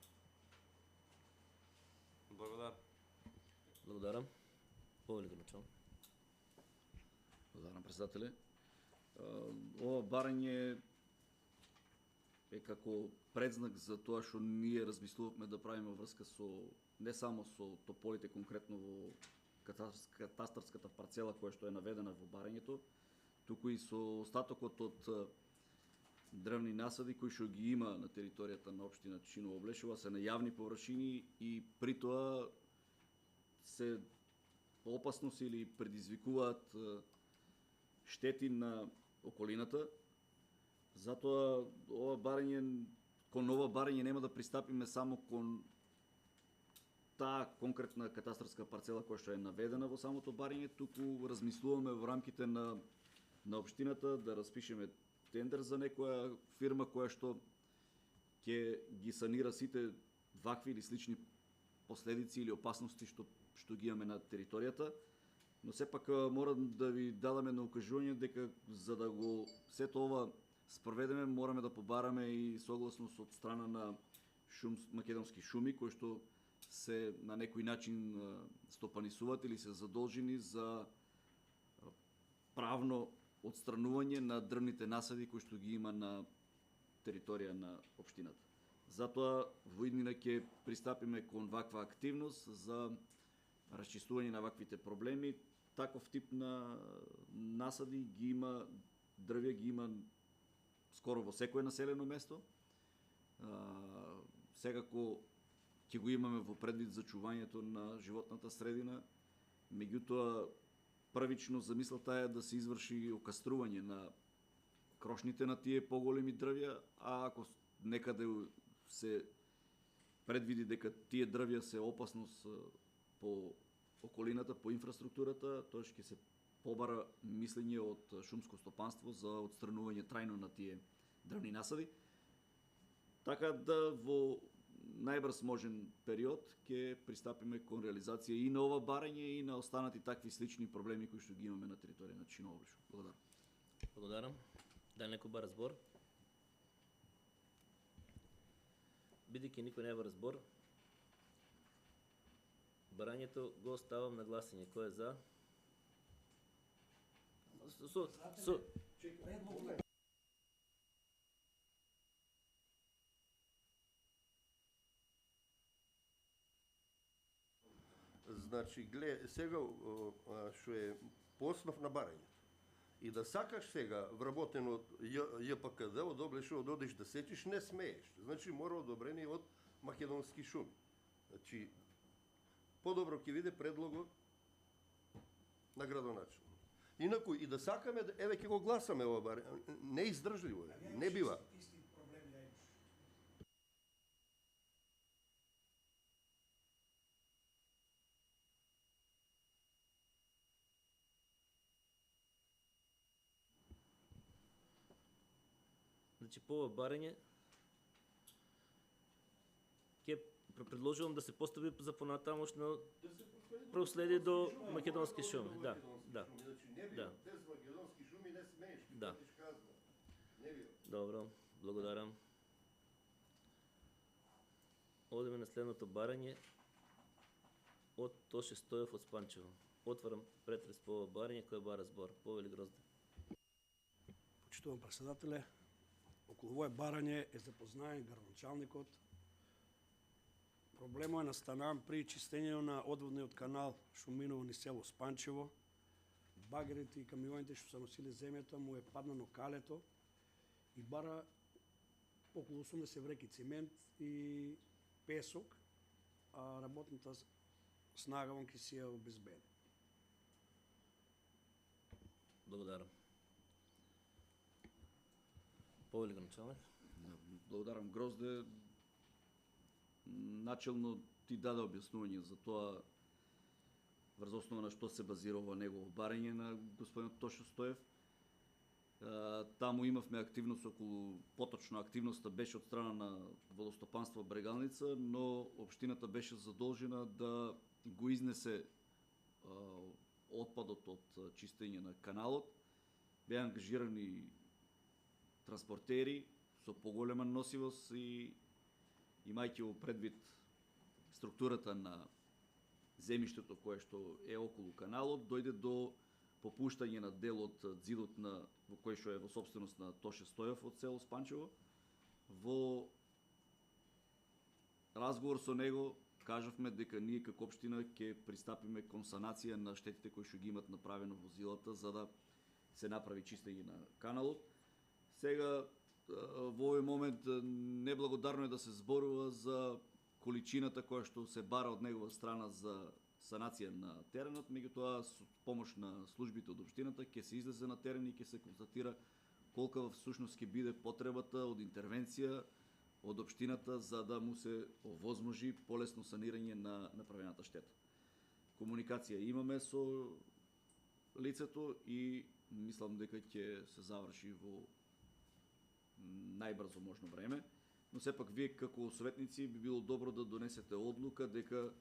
Благодарам. Благодарам. Повели градоначалник. Благодарам, председателе. Ова барање е како предзнак за тоа што ние размислувавме да правиме врска со не само со тополите конкретно во катастарската парцела која што е наведена во барањето, туку и со остатокот од дрвни насади кои што ги има на територијата на општина Тишиново Облешево, се на јавни површини и при тоа се опасност или предизвикуваат штети на околината. Затоа кон ова барање нема да пристапиме само кон таа конкретна катастарска парцела која што е наведена во самото барање, туку размислуваме во рамките на општината да распишеме тендер за некоја фирма која што ќе ги санира сите вакви или слични последици или опасности што ги имаме на територијата, но сепак морам да ви дадаме на укажување дека за да го сето ова спроведеме мораме да побараме и согласност од страна на македонски шуми кои што се на некој начин стопанисуваат или се задолжени за правно отстранување на дрвните насади кои што ги има на територија на општината. Затоа во иднина ќе пристапиме кон ваква активност за расчистување на ваквите проблеми. Таков тип на насади ги има, дрвја ги има скоро во секое населено место. Секако ќе го имаме во предвид за чувањето на животната средина, меѓутоа првично замислата е да се изврши окастрување на крошните на тие поголеми дрвја, а ако некаде се предвиди дека тие дрвја се опасност по околината, по инфраструктурата, тоа ќе се побара мислење од шумско стопанство за отстранување трајно на тие дрвни насади. Така да во најбрз можен период ќе пристапиме кон реализација и на ова барање и на останати такви слични проблеми кои што ги имаме на територија на Тишиново Облешево. Благодарам. Благодарам. Да некој бара збор? Бидејќи никој не бара збор, барањето го оставам на гласање. Кој е за? Значи, сега што е по основ на барањето. И да сакаш сега вработено од ЈПКД, од Облешево да одиш да сечиш, не смееш. Значи, мора одобрение од македонски шуми. Значи, подобро ќе биде предлогот на градоначелник. Инаку, и да сакаме, еве ќе го гласаме ова барање, неиздржливо е, не бива. Значи, по ова барање ќе предложувам да се постави за понатамошно проследи до македонски шуми. Да, да. Значи, не бива, без македонски шуми не смееш, да. казна. Не бива. Добро, благодарам. Одиме на следното барање од Тоше Стоев од Спанчево. Отварам претрес по ова барање, кој бара збор. Повели Грозде. Почитувам председателе, околу овое барање е запознаен градоначалникот. Проблемот е настанан при чистењето на одводниот канал Шуминово низ село Спанчево. Багерите и камионите што се носили земјата му е паднано калето и бара околу 80 вреки цимент и песок, а работната снага вонки си е обезбедена. Благодарам. Повели градоначалник. Благодарам, Грозде. Начелно ти даде објаснување за тоа врз основа на што се базирува негово барање на господин Тошо Стоев. Таму имавме активност околу, поточно активноста беше од страна на водостопанство Брегалница, но општината беше задолжена да го изнесе отпадот од чистење на каналот. Беа ангажирани транспортери со поголема носивост и имајќи во предвид структурата на земјиштето кое што е околу каналот, дојде до попуштање на дел од зидот во кој што е во сопственост на Тоше Стоев од село Спанчево Во разговор со него кажавме дека ние како општина ќе пристапиме кон санација на штетите кои што ги имат направено возилата за да се направи чистење на каналот. Сега во овој момент неблагодарно е да се зборува за количината која што се бара од негова страна за санација на теренот, меѓутоа со помош на службите од општината ќе се излезе на терен и ќе се констатира колка всушност ќе биде потребата од интервенција од општината за да му се овозможи полесно санирање на направената штета. Комуникација имаме со лицето и мислам дека ќе се заврши во најбрзо можно време, но сепак вие како советници би било добро да донесете одлука дека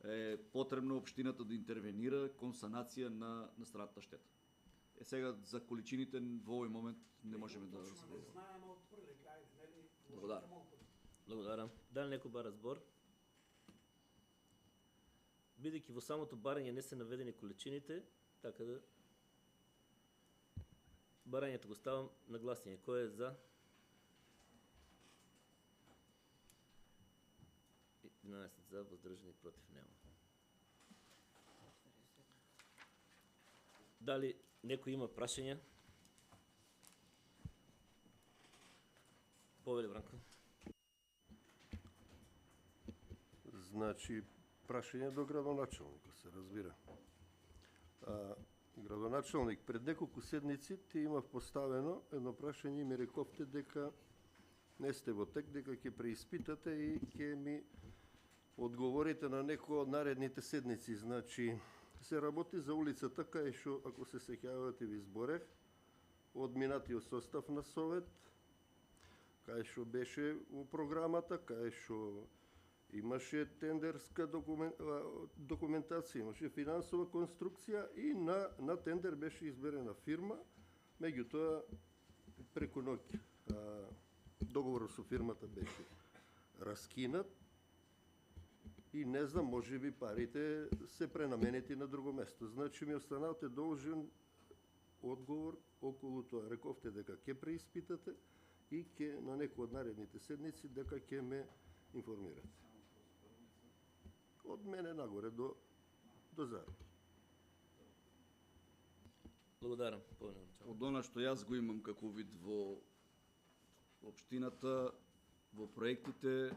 е потребно општината да интервенира кон санација на настрадната штета. Сега за количините во овој момент не можеме да зборуваме. Благодарам. Благодарам. Дали некој бара збор? Бидејќи во самото барање не се наведени количините, така да барањето го ставам на гласање. Кој е за? 11 за, воздржани, против нема. Дали некој има прашања? Повели Бранко. Значи, прашање до градоначалникот, се разбира. Градоначалник, пред неколку седмици ти имав поставено едно прашање и ми рековте дека не сте во тек, дека ќе преиспитате и ќе ми одговорите на некој од наредните седници. Значи, се работи за улицата кај што, ако се сеќавате, ви зборех, од минатиот состав на Совет, кај што беше у програмата, кај што имаше тендерска документација, имаше финансова конструкција и на тендер беше изберена фирма, меѓутоа преку ноќ договорот со фирмата беше раскинат и не знам, може би парите се пренаменети на друго место. Значи ми останавте должен одговор околу тоа. Рековте дека ќе преиспитате и ќе на некој од наредните седници дека ќе ме информирате. Од мене нагоре до Заров. Благодарам. Од она што јас го имам како вид во општината, во проектите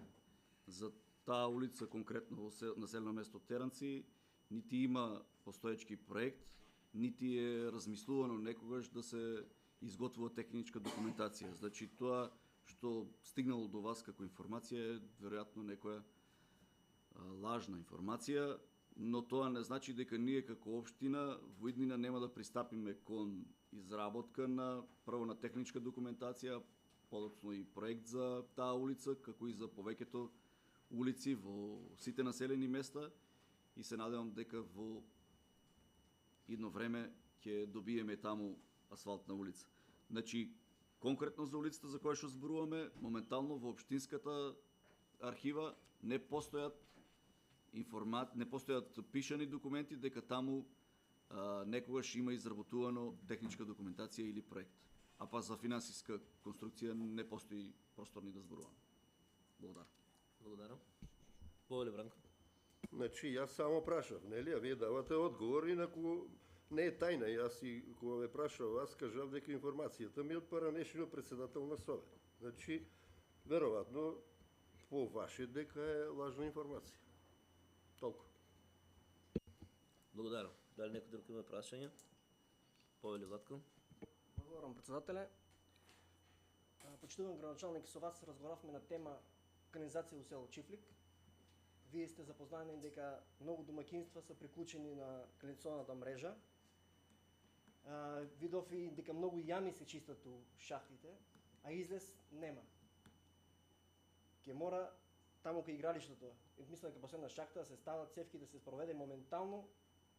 за таа улица, конкретно во населено место Теранци, нити има постоечки проект, нити е размислувано некогаш да се изготвува техничка документација. Значи тоа што стигнало до вас како информација е веројатно некоја лажна информација, но тоа не значи дека ние како општина во иднина нема да пристапиме кон изработка на прво на техничка документација, подоцно и проект за таа улица, како и за повеќето улици во сите населени места и се надевам дека во идно време ќе добиеме таму асфалтна улица. Значи, конкретно за улицата за која што зборуваме, моментално во општинската архива не постојат пишани документи дека таму некогаш има изработувано техничка документација или проект. А па за финансиска конструкција не постои простор ни да зборуваме. Благодарам. Благодарам. Повели Бранко. Значи, јас само прашав, нели, а вие давате одговор, инаку не е тајна. Јас и кога ме прашав, аз кажав дека информацијата ми од поранешниот председател на Совет. Значи, веројатно, по ваше дека е лажна информација. Толку. Благодарам. Дали некој друг има прашања? Повели Владко. Благодарам, председателе. Почитувам градоначалник, со вас разговаравме на тема канализација во село Чифлик. Вие сте запознани дека многу домаќинства се приклучени на канализационната мрежа. Видов и дека многу јами се чистат у шахтите, а излез нема. Ке мора таму кај игралиштето, мислам дека последна шахта да се станат цевки да се спроведе моментално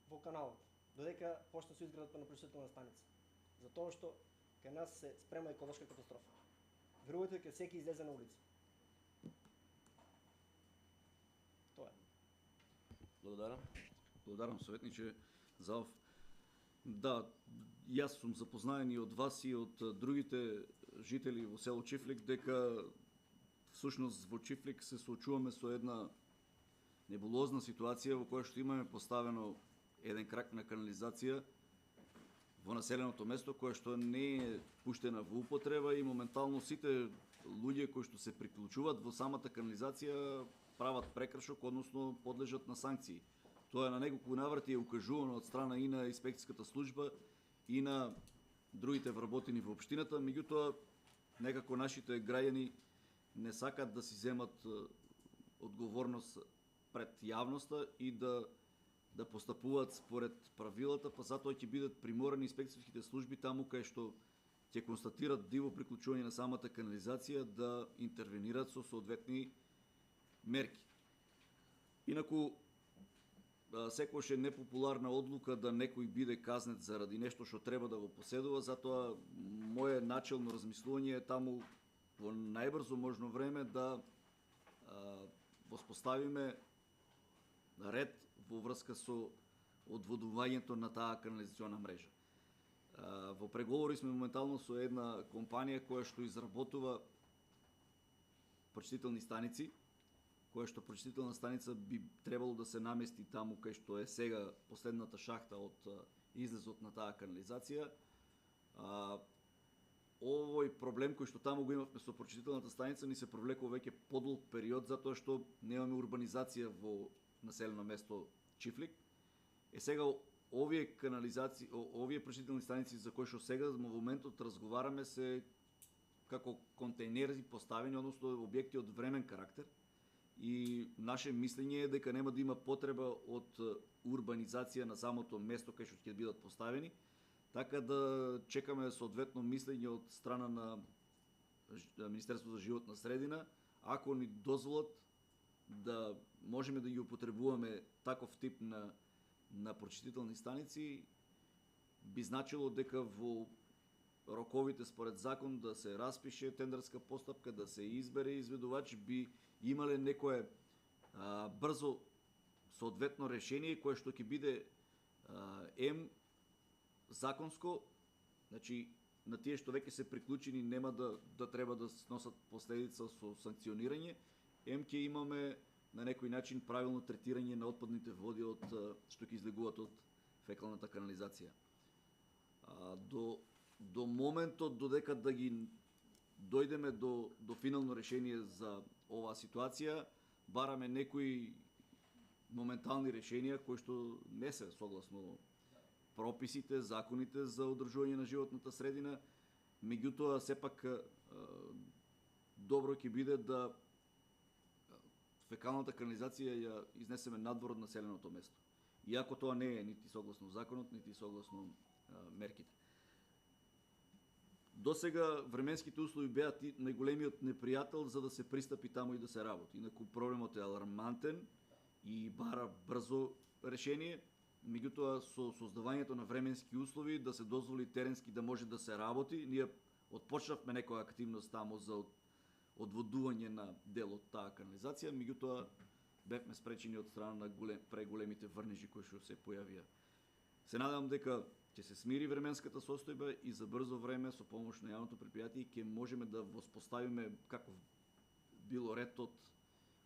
во каналот, додека почне со изградот на пречиствателна станица. Затоа што кај нас се спрема еколошка катастрофа. Верувајте дека секи излезе на улица. Тоа е. Благодарам. Благодарам, советниче Заов. Да, јас сум запознаен и од вас и од другите жители во село Чифлик дека всушност во Чифлик се соочуваме со една небулозна ситуација во која што имаме поставено еден крак на канализација во населеното место која што не е пуштена во употреба и моментално сите луѓе кои што се приклучуваат во самата канализација прават прекршок, односно подлежат на санкции. Тоа на неколку наврати е укажувано од страна и на инспекцијската служба и на другите вработени во општината, меѓутоа некако нашите граѓани не сакат да си земат одговорност пред јавноста и да постапуваат според правилата, па затоа ќе бидат приморани инспекцијските служби таму кај што ќе констатират диво приклучување на самата канализација да интервенираат со соодветни мерки. Инаку секогаш е непопуларна одлука да некој биде казнет заради нешто што треба да го поседува, затоа моје начелно размислување е таму во најбрзо можно време да воспоставиме ред во врска со одводувањето на таа канализациона мрежа. Во преговори сме моментално со една компанија која што изработува прочистителни станици, која што прочистителна станица би требало да се намести таму кај што е сега последната шахта од излезот на таа канализација. Овој проблем кој што таму го имавме со прочистителната станица ни се провлекува веќе подолг период затоа што немаме урбанизација во населено место Чифлик. Сега овие канализации, овие прочистителни станици за кои што сега во моментот разговараме се како контейнери поставени, односно објекти од времен карактер. И наше мислење е дека нема да има потреба од урбанизација на самото место кај што ќе бидат поставени, така да чекаме соодветно мислење од страна на Министерството за животна средина, ако ни дозволат да можеме да ги употребуваме таков тип на прочистителни станици, би значило дека во роковите според закон да се распише тендерска постапка, да се избере изведувач, би имале некое брзо соодветно решение кое што ќе биде законско, значи на тие што веќе се приклучени нема да треба да сносат последица со санкционирање, ќе имаме на некој начин правилно третирање на отпадните води од што ќе излегуваат од фекалната канализација. До моментот додека да ги дојдеме до финално решение за оваа ситуација, бараме некои моментални решенија кои што не се согласно прописите, законите за одржување на животната средина, меѓутоа сепак добро ќе биде да фекалната канализација ја изнесеме надвор од населеното место. Иако тоа не е нити согласно законот, нити согласно мерките. До сега временските услови беа најголемиот непријател за да се пристапи таму и да се работи. Инаку проблемот е алармантен и бара брзо решение, меѓутоа со создавањето на временски услови да се дозволи теренски да може да се работи. Ние отпочнавме некоја активност таму за одводување на дел од таа канализација, меѓутоа бевме спречени од страна на преголемите врнежи кои што се појавија. Се надевам дека ќе се смири временската состојба и за брзо време со помош на јавното предпријатие ќе можеме да воспоставиме каков било ретот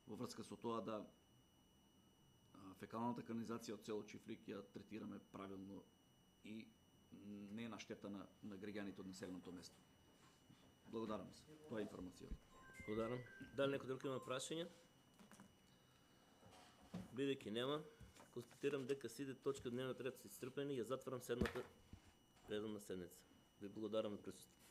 во врска со тоа да фекалната канализација од село Чифлик ја третираме правилно и не на штета на граѓаните од населеното место. Благодарам се. Тоа е информација. Благодарам. Дали некој друг има прашања? Бидејќи нема, констатирам дека сите точки од дневниот ред се исцрпени и ја затварам седмата редовна седница. Ви благодарам на присуствието.